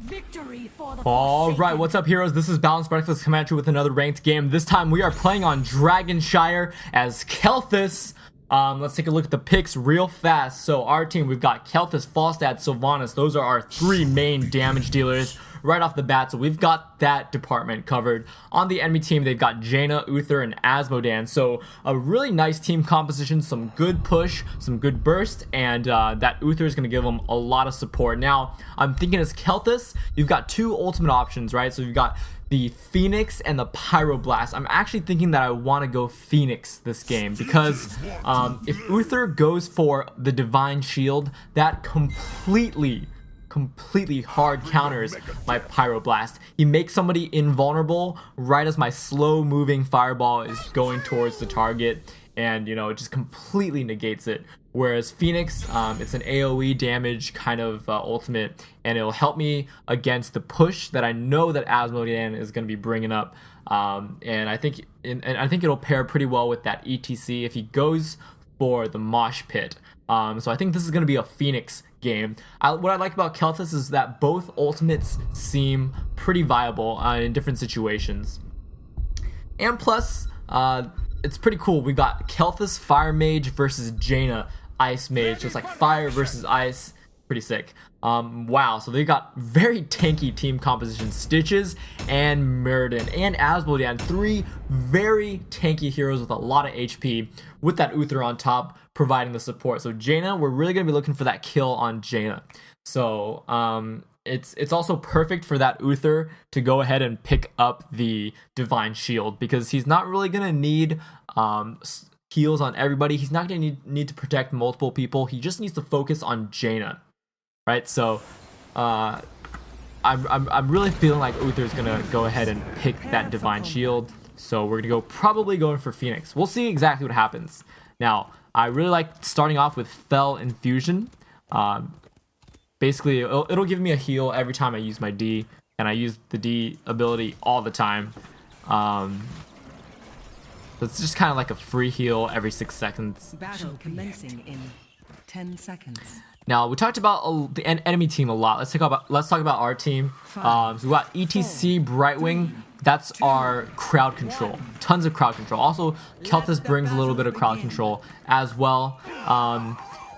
Victory for the Alright, what's up heroes? This is Balanced Breakfast coming at you with another ranked game. This time we are playing on Dragon Shire as Kael'thas. Let's take a look at the picks real fast. So our team, we've got Kael'thas, Falstad, Sylvanas. Those are our three main damage dealers right off the bat. So we've got that department covered. On the enemy team, they've got Jaina, Uther, and Asmodan. So a really nice team composition, some good push, some good burst, and that Uther is going to give them a lot of support. Now, I'm thinking as Kael'thas, you've got two ultimate options, right? So you've got the Phoenix and the Pyroblast. I'm actually thinking that I want to go Phoenix this game because if Uther goes for the Divine Shield, that completely hard counters my Pyroblast. He makes somebody invulnerable right as my slow moving fireball is going towards the target, and you know, it just completely negates it. Whereas Phoenix, it's an AoE damage kind of ultimate, and it'll help me against the push that I know that Asmodan is going to be bringing up. And I think it'll pair pretty well with that ETC if he goes for the mosh pit. So I think this is going to be a Phoenix game. What I like about Kael'thas is that both ultimates seem pretty viable in different situations. And plus, it's pretty cool. We got Kael'thas Fire Mage versus Jaina Ice Mage. So it's like fire versus ice. Pretty sick. Wow, so they got very tanky team composition. Stitches and Muradin and Asmodan, three very tanky heroes with a lot of HP, with that Uther on top providing the support. So Jaina, we're really going to be looking for that kill on Jaina. So it's also perfect for that Uther to go ahead and pick up the Divine Shield, because he's not really going to need heals on everybody. He's not going to need to protect multiple people. He just needs to focus on Jaina. Right, so I'm really feeling like Uther's gonna go ahead and pick that Divine Shield. So we're gonna probably going for Phoenix. We'll see exactly what happens. Now, I really like starting off with Fell Infusion. Basically, it'll give me a heal every time I use my D, and I use the D ability all the time. It's just kind of like a free heal every 6 seconds. Battle commencing in 10 seconds. Now, we talked about the enemy team a lot. Let's talk about our team. So we got ETC Brightwing. That's our crowd control. Tons of crowd control. Also, Kael'thas brings a little bit of crowd control as well.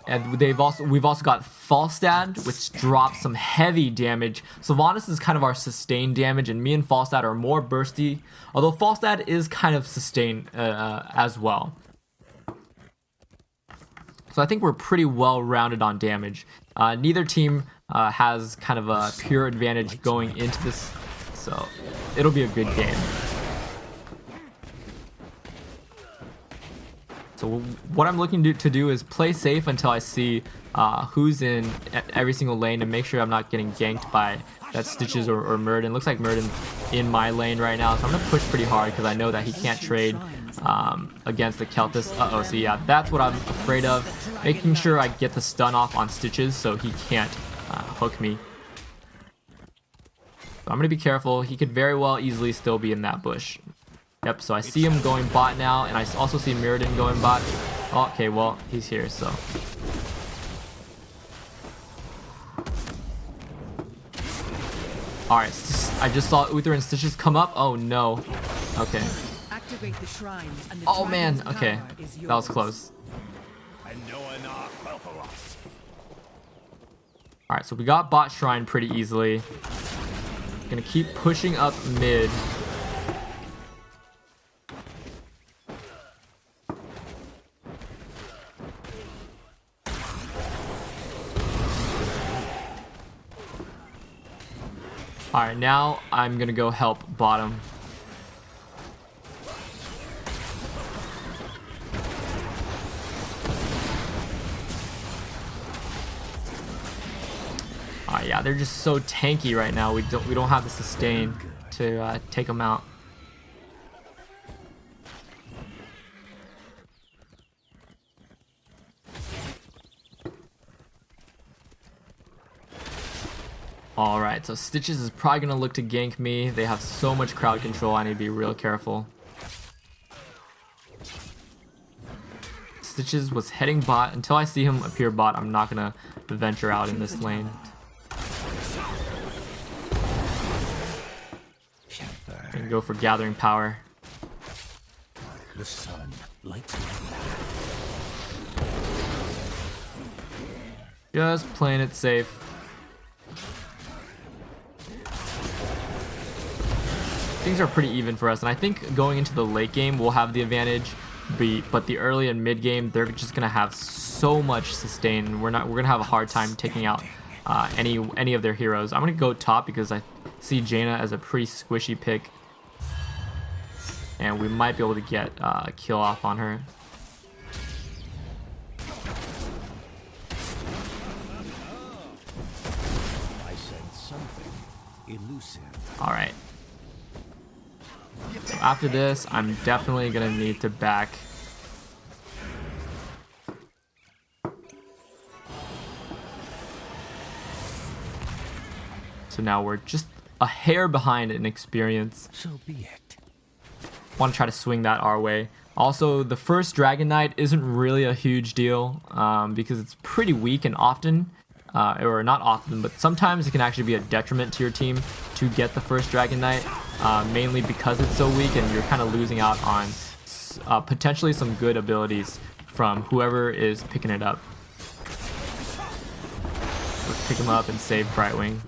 And we've also got Falstad, which drops some heavy damage. Sylvanas is kind of our sustained damage, and me and Falstad are more bursty. Although Falstad is kind of sustained as well. So I think we're pretty well rounded on damage. Neither team has kind of a pure advantage going into this, so it'll be a good game. So what I'm looking to do is play safe until I see who's in every single lane, and make sure I'm not getting ganked by that Stitches or Muradin. Looks like Muradin's in my lane right now, so I'm going to push pretty hard because I know that he can't trade against the Kael'thas. So yeah, that's what I'm afraid of. Making sure I get the stun off on Stitches so he can't hook me. So I'm going to be careful. He could very well easily still be in that bush. Yep, so I see him going bot now, and I also see Muradin going bot. Oh, okay, well, he's here, so. Alright, I just saw Uther and Stitches come up. Oh no. Okay. Oh man, okay. That was close. Alright, so we got bot shrine pretty easily. Gonna keep pushing up mid. Alright, now I'm gonna go help bottom. Yeah, they're just so tanky right now. We don't have the sustain to take them out. Alright, so Stitches is probably gonna look to gank me. They have so much crowd control, I need to be real careful. Stitches was heading bot. Until I see him appear bot, I'm not gonna venture out in this lane. And go for gathering power. The sun lights Just playing it safe. Things are pretty even for us, and I think going into the late game we'll have the advantage. But the early and mid game, they're just gonna have so much sustain. We're gonna have a hard time taking out any of their heroes. I'm gonna go top because I see Jaina as a pretty squishy pick, and we might be able to get a kill off on her. I said something elusive. All right. So after this, I'm definitely gonna need to back. So now we're just a hair behind in experience. So be it. Want to try to swing that our way. Also, the first Dragon Knight isn't really a huge deal because it's pretty weak, and often, or not often, but sometimes it can actually be a detriment to your team to get the first Dragon Knight, mainly because it's so weak and you're kind of losing out on potentially some good abilities from whoever is picking it up. Let's pick him up and save Brightwing.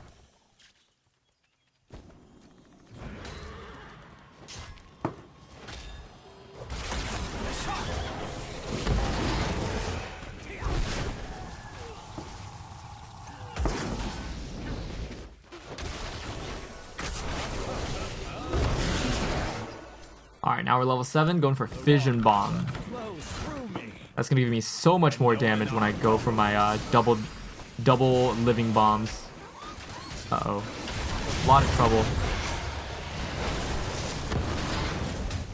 Alright, now we're level 7, going for Fission Bomb. That's going to give me so much more damage when I go for my double living bombs. Uh-oh. A lot of trouble.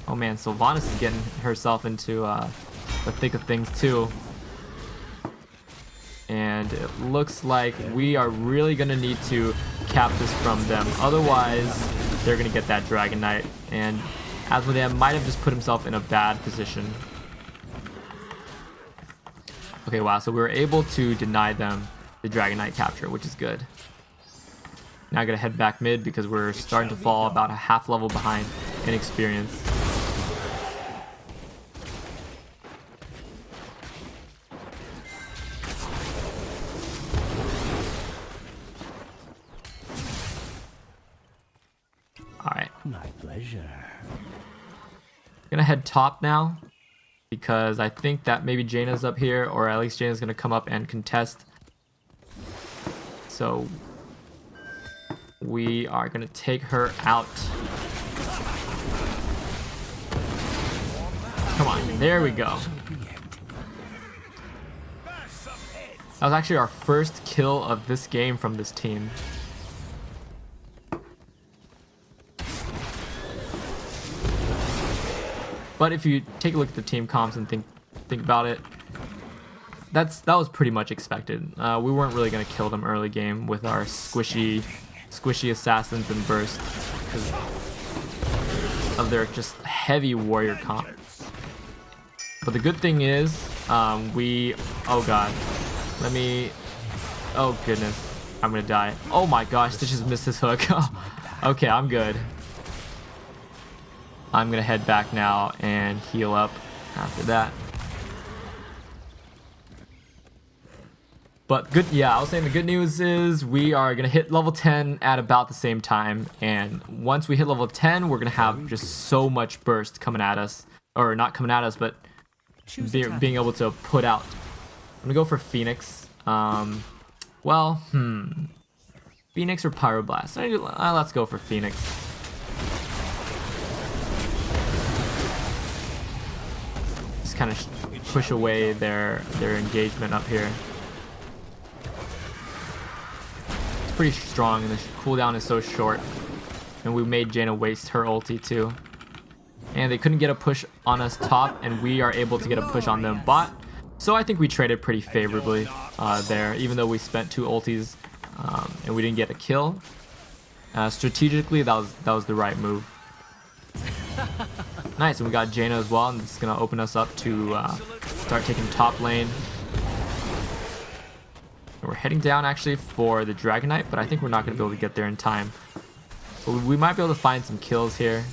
Oh man, Sylvanas is getting herself into the thick of things too. And it looks like we are really going to need to cap this from them. Otherwise, they're going to get that Dragon Knight. And Asmodeus might have just put himself in a bad position. Okay, wow, so we were able to deny them the Dragon Knight capture, which is good. Now I gotta head back mid because we're starting to fall about a half level behind in experience. Alright. My pleasure. Gonna head top now because I think that maybe Jaina's up here, or at least Jaina's gonna come up and contest. So we are gonna take her out. Come on, there we go. That was actually our first kill of this game from this team. But if you take a look at the team comps and think about it, that was pretty much expected. We weren't really gonna kill them early game with our squishy assassins and burst because of their just heavy warrior comp. But the good thing is, oh god, oh goodness, I'm gonna die. Oh my gosh, Stitch just missed his hook. Okay, I'm good. I'm gonna head back now and heal up after that. But good, yeah, I was saying the good news is we are gonna hit level 10 at about the same time, and once we hit level 10, we're gonna have just so much burst coming at us, or not coming at us, but being able to put out. I'm gonna go for Phoenix. Phoenix or Pyroblast? Let's go for Phoenix. Just kind of push away their engagement up here. It's pretty strong, and the cooldown is so short. And we made Jaina waste her ulti too. And they couldn't get a push on us top, and we are able to get a push on them bot. So I think we traded pretty favorably there, even though we spent 2 ultis and we didn't get a kill. Strategically, that was the right move. Nice, and we got Jaina as well, and this is gonna open us up to start taking top lane. And we're heading down actually for the Dragon Knight, but I think we're not gonna be able to get there in time. But we might be able to find some kills here.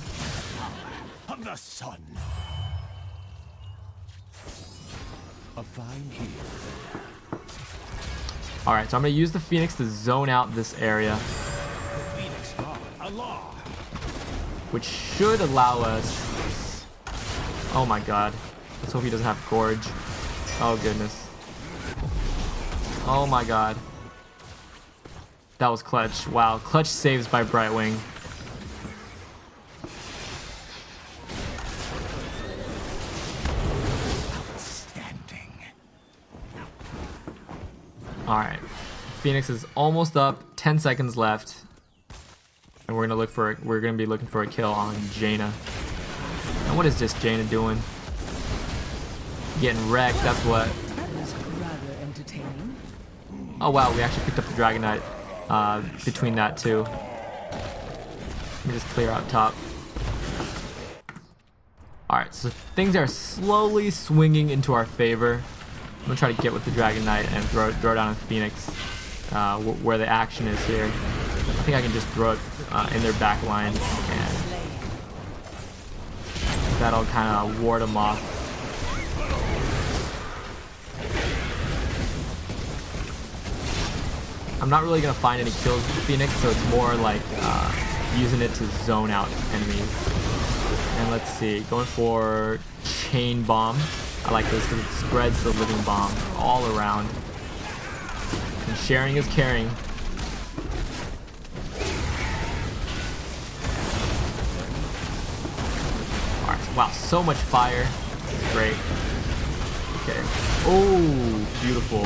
Of the sun. A fine here. Alright, so I'm going to use the Phoenix to zone out this area, The Phoenix God, Allah. which should allow us... Oh my god. Let's hope he doesn't have Gorge. Oh goodness. Oh my god. That was clutch. Wow, clutch saves by Brightwing. Standing. Alright. Phoenix is almost up. 10 seconds left. And we're gonna be looking for a kill on Jaina. And what is this Jaina doing? Getting wrecked, that's what. That was rather entertaining. Oh wow, we actually picked up the Dragon Knight between that two. Let me just clear out top. Alright, so things are slowly swinging into our favor. I'm gonna try to get with the Dragon Knight and throw down a Phoenix where the action is here. I think I can just throw it in their back lines and that'll kind of ward them off. I'm not really gonna find any kills with the Phoenix, so it's more like using it to zone out enemies. And let's see, going for Chain Bomb. I like this because it spreads the Living Bomb all around. And sharing is caring. Alright, wow, so much fire. Great. Okay. Oh, beautiful.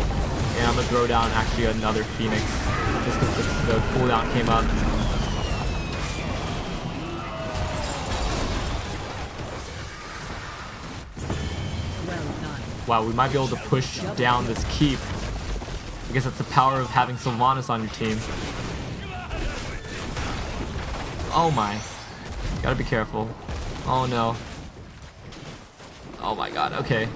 And I'm gonna throw down actually another Phoenix just because the cooldown came up. Well done. Wow, we might be able to push down this keep. I guess that's the power of having Sylvanas on your team. Oh my. Gotta be careful. Oh no. Oh my god, okay.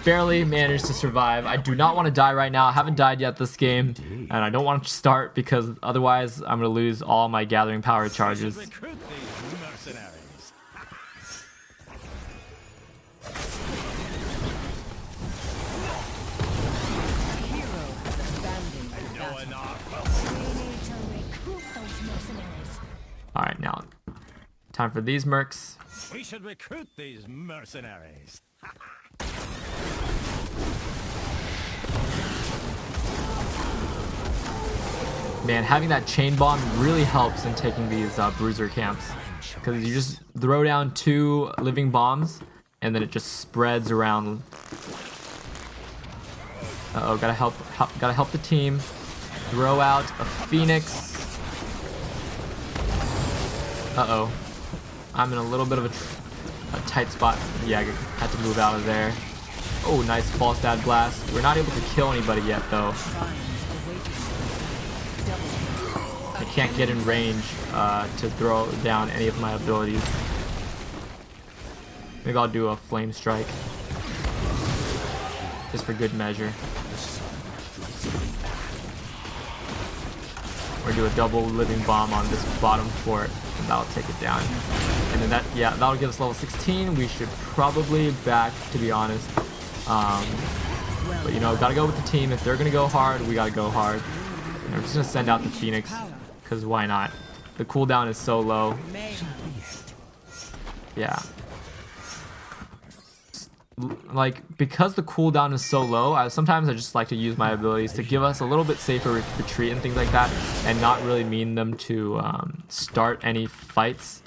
Barely managed to survive. I do not want to die right now. I haven't died yet this game. And I don't want to start because otherwise I'm going to lose all my gathering power charges. Recruit these mercenaries. Hero has abandoned the battle. We need to recruit those mercenaries. Alright, now. Time for these mercs. We should recruit these mercenaries. Man, having that chain bomb really helps in taking these bruiser camps. Because you just throw down 2 living bombs and then it just spreads around. Uh-oh, gotta help the team. Throw out a Phoenix. Uh-oh. I'm in a little bit of a tight spot. Yeah, I had to move out of there. Oh, nice false dad blast. We're not able to kill anybody yet, though. I can't get in range to throw down any of my abilities. Maybe I'll do a flame strike. Just for good measure. Or do a double living bomb on this bottom fort, and that'll take it down. And then that'll give us level 16. We should probably back, to be honest. But you know, gotta go with the team. If they're gonna go hard, we gotta go hard. And I'm just gonna send out the Phoenix, because why not? The cooldown is so low. Yeah. Like, because the cooldown is so low, sometimes I just like to use my abilities to give us a little bit safer retreat and things like that, and not really mean them to start any fights.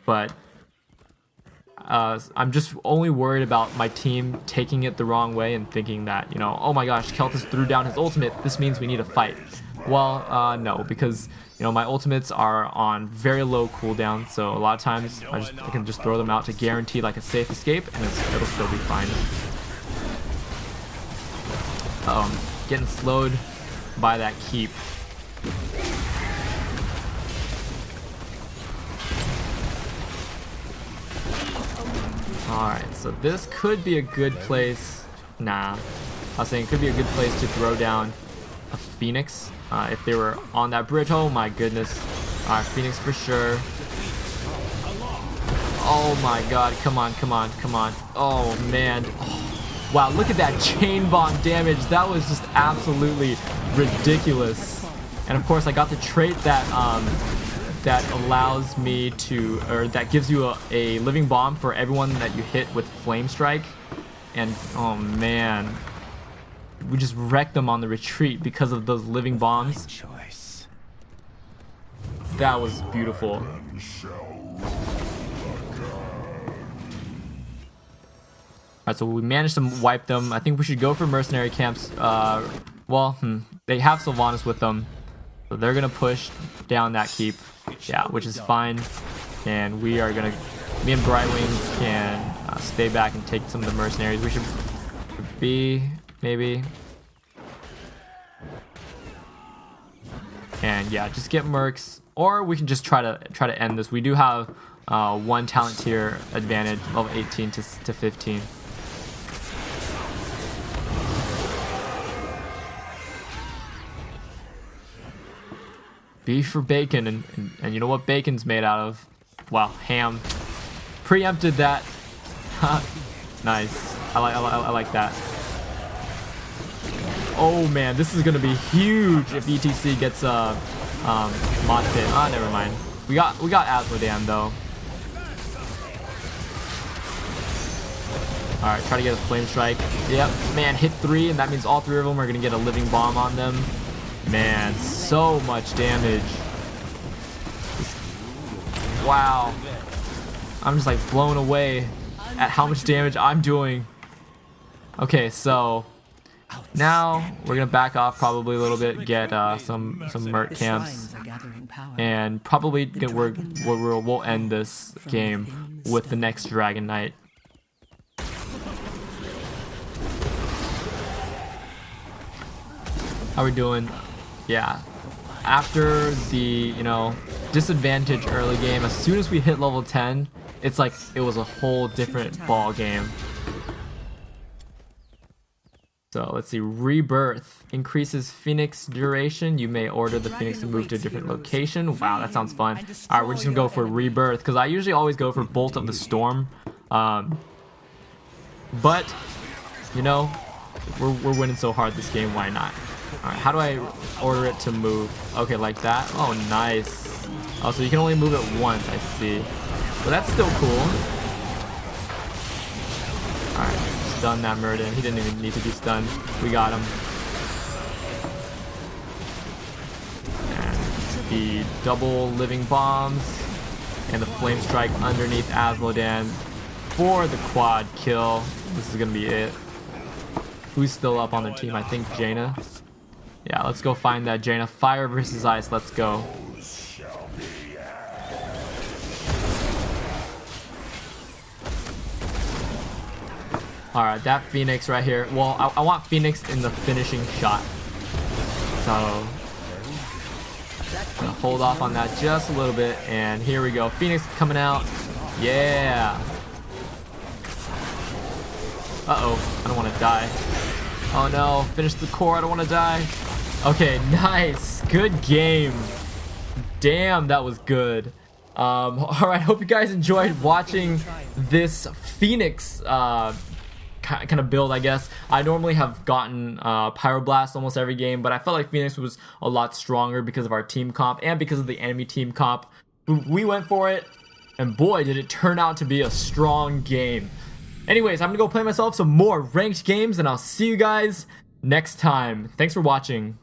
But I'm just only worried about my team taking it the wrong way and thinking that, you know, oh my gosh, Kael'thas threw down his ultimate, this means we need a fight. Well, no, because, you know, my ultimates are on very low cooldown, so a lot of times I can just throw them out to guarantee like a safe escape, and it'll still be fine. I'm getting slowed by that keep. Alright, so this could be a good place. Nah, I was saying it could be a good place to throw down a Phoenix if they were on that bridge. Oh my goodness. Alright, Phoenix for sure. Oh my god, come on, come on, come on. Oh man. Oh, wow, look at that chain bomb damage. That was just absolutely ridiculous. And of course I got the trait that that allows me to, or that gives you a living bomb for everyone that you hit with Flame Strike. And oh man, we just wrecked them on the retreat because of those living bombs. Choice. That was beautiful. Alright, so we managed to wipe them. I think we should go for mercenary camps. They have Sylvanas with them, so they're gonna push down that keep. Yeah, which is fine. And we are gonna, me and Brightwing can stay back and take some of the mercenaries. We should be maybe. And yeah, just get mercs, or we can just try to end this. We do have one talent tier advantage, level 18 to 15. Beef for bacon, and you know what bacon's made out of? Wow, ham. Preempted that. Nice. I like that. Oh man, this is gonna be huge if ETC gets mod pit. Ah, never mind. We got Asmodan though. All right, try to get a flame strike. Yep, man, hit 3, and that means all 3 of them are gonna get a living bomb on them. Man, so much damage. Wow. I'm just like blown away at how much damage I'm doing. Okay, so now we're gonna back off probably a little bit, get some merc camps, and probably we'll end this game with the next Dragon Knight. How we doing? Yeah, after the disadvantage early game, as soon as we hit level 10, it's like it was a whole different ball game. So let's see, Rebirth increases Phoenix duration. You may order the Phoenix to move to a different location. Wow, that sounds fun. All right, we're just gonna go for Rebirth because I usually always go for Bolt of the Storm, but we're winning so hard this game. Why not? All right, how do I order it to move? Okay, like that. Oh, nice. Oh, so you can only move it once. I see. But that's still cool. All right. Stun that Murden. He didn't even need to be stunned. We got him. And the double living bombs and the flame strike underneath Asmodan for the quad kill. This is gonna be it. Who's still up on their team? I think Jaina. Yeah, let's go find that Jaina. Fire versus ice. Let's go. Alright, that Phoenix right here. Well, I want Phoenix in the finishing shot. So, I'm gonna hold off on that just a little bit. And here we go. Phoenix coming out. Yeah. Uh-oh. I don't want to die. Oh no. Finish the core. I don't want to die. Okay, nice. Good game. Damn, that was good. Alright, hope you guys enjoyed watching this Phoenix kind of build, I guess. I normally have gotten Pyroblast almost every game, but I felt like Phoenix was a lot stronger because of our team comp and because of the enemy team comp. We went for it, and boy, did it turn out to be a strong game. Anyways, I'm gonna go play myself some more ranked games, and I'll see you guys next time. Thanks for watching.